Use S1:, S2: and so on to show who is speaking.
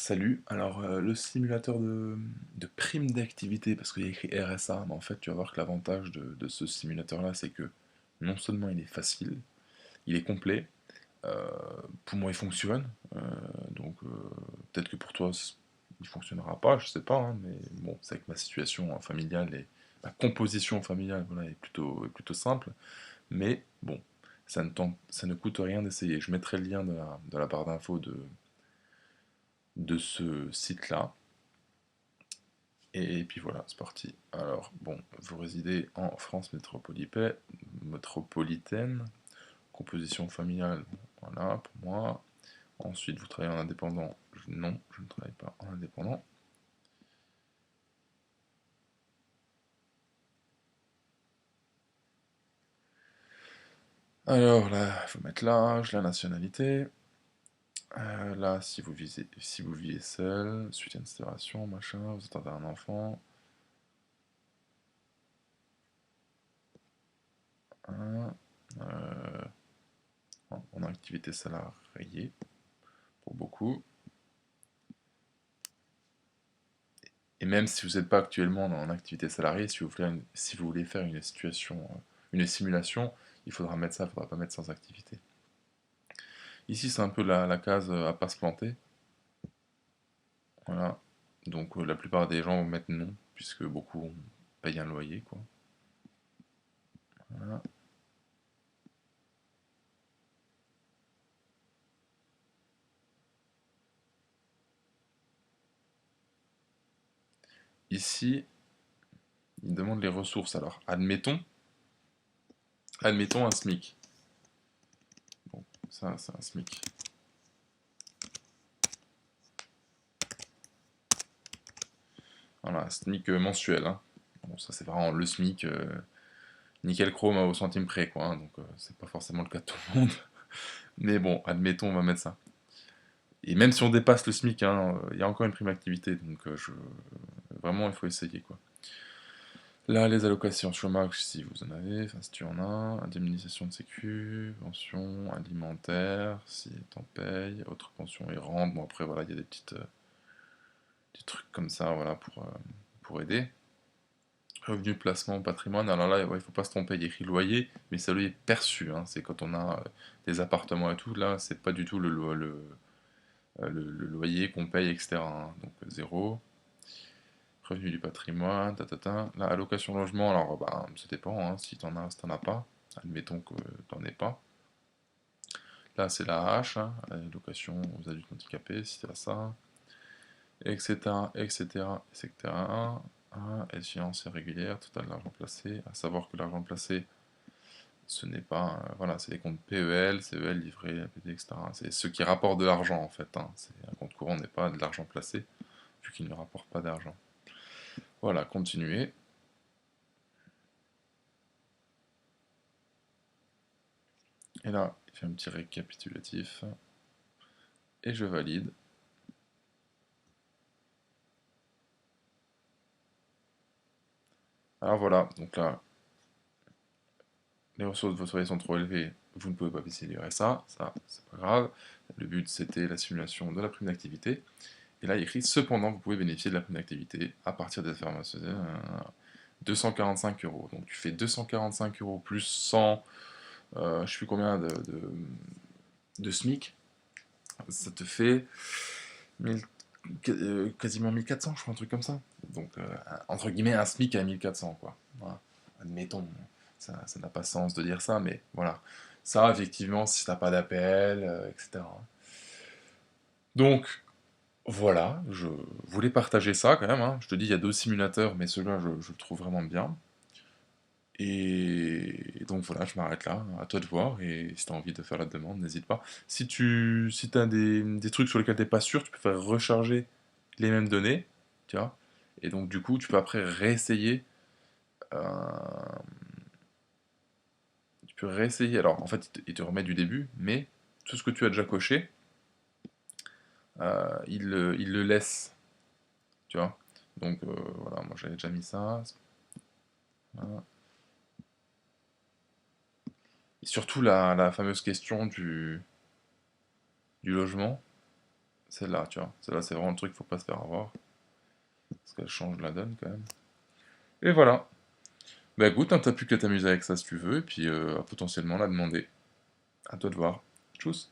S1: Salut, alors le simulateur de prime d'activité, parce qu'il y a écrit RSA, mais en fait tu vas voir que l'avantage de ce simulateur-là, c'est que non seulement il est facile, il est complet, euh, pour moi il fonctionne, donc peut-être que pour toi il fonctionnera pas, je sais pas, hein, mais bon, c'est que ma situation familiale et ma composition familiale voilà, est plutôt simple, mais bon, ça ne coûte rien d'essayer. Je mettrai le lien de la barre d'infos de ce site-là. Et puis voilà, c'est parti. Alors, bon, vous résidez en France métropolitaine, composition familiale, voilà, pour moi. Ensuite, vous travaillez en indépendant. Non, je ne travaille pas en indépendant. Alors là, il faut mettre l'âge, la nationalité. Là, si vous vivez seul, suite à une séparation, machin, vous attendez un enfant. Hein, euh, en activité salariée, pour beaucoup. Et même si vous n'êtes pas actuellement en activité salariée, si vous voulez faire une situation, une simulation, il faudra mettre ça, il ne faudra pas mettre sans activité. Ici, c'est un peu la case à pas se planter. Voilà. Donc la plupart des gens vont mettre non, puisque beaucoup payent un loyer, quoi. Voilà. Ici, il demande les ressources. Alors, admettons un SMIC. Bon, ça, c'est un SMIC. Voilà, SMIC mensuel, hein. Bon, ça, c'est vraiment le SMIC nickel chrome au centime près, quoi, hein. Donc, c'est pas forcément le cas de tout le monde. Mais bon, admettons, on va mettre ça. Et même si on dépasse le SMIC, hein, il y a encore une prime activité, donc vraiment il faut essayer quoi. Là, les allocations chômage, si vous en avez, enfin si tu en as, indemnisation de sécu, pension alimentaire, si t'en payes, autre pension et rente, bon après voilà, il y a des trucs comme ça, voilà, pour aider. Revenu, placement, patrimoine, alors là, ouais, il faut pas se tromper, il y a écrit loyer, mais c'est le loyer perçu, hein, c'est quand on a des appartements et tout, là, c'est pas du tout le loyer qu'on paye, etc., hein. Donc zéro. Revenu du patrimoine, tatata. La allocation logement, alors bah, ça dépend, hein, si t'en as, si t'en as pas. Admettons que t'en aies pas. Là, c'est la H, hein, allocation aux adultes handicapés, si t'as ça, etc., etc., etc. Échéance irrégulière, total de l'argent placé. À savoir que l'argent placé, ce n'est pas, voilà, c'est les comptes PEL, CEL, livret, APD, etc. C'est ceux qui rapportent de l'argent en fait, hein. C'est un compte courant n'est pas de l'argent placé, vu qu'il ne rapporte pas d'argent. Voilà, continuer. Et là, il fait un petit récapitulatif. Et je valide. Alors voilà, donc là, les ressources de votre foyer sont trop élevées, vous ne pouvez pas baisser le RSA, ça, c'est pas grave. Le but, c'était la simulation de la prime d'activité. Et là, il écrit, cependant, vous pouvez bénéficier de la prime d'activité à partir des pharmacies. 245 euros. Donc tu fais 245 euros plus 100, je sais plus combien de SMIC, ça te fait 1000 quasiment 1400, je crois, un truc comme ça. Donc, entre guillemets, un SMIC à 1400, quoi. Voilà. Admettons, ça n'a pas sens de dire ça, mais voilà. Ça, effectivement, si t'as pas d'appel, etc. Donc, voilà, je voulais partager ça quand même, hein. Je te dis, il y a deux simulateurs, mais celui-là, je le trouve vraiment bien. Et donc voilà, je m'arrête là, à toi de voir, et si tu as envie de faire la demande, n'hésite pas. Si tu as des trucs sur lesquels tu n'es pas sûr, tu peux faire recharger les mêmes données, tu vois, et donc du coup, tu peux après réessayer, euh, tu peux réessayer, alors en fait, il te remet du début, mais tout ce que tu as déjà coché, il le laisse, tu vois. Donc voilà, moi j'avais déjà mis ça, voilà. Et surtout la fameuse question du logement. Celle-là, tu vois. Celle-là, c'est vraiment le truc, faut pas se faire avoir. Parce qu'elle change la donne quand même. Et voilà. Bah écoute, hein, t'as plus qu'à t'amuser avec ça si tu veux, et puis potentiellement la demander. À toi de voir. Tchuss!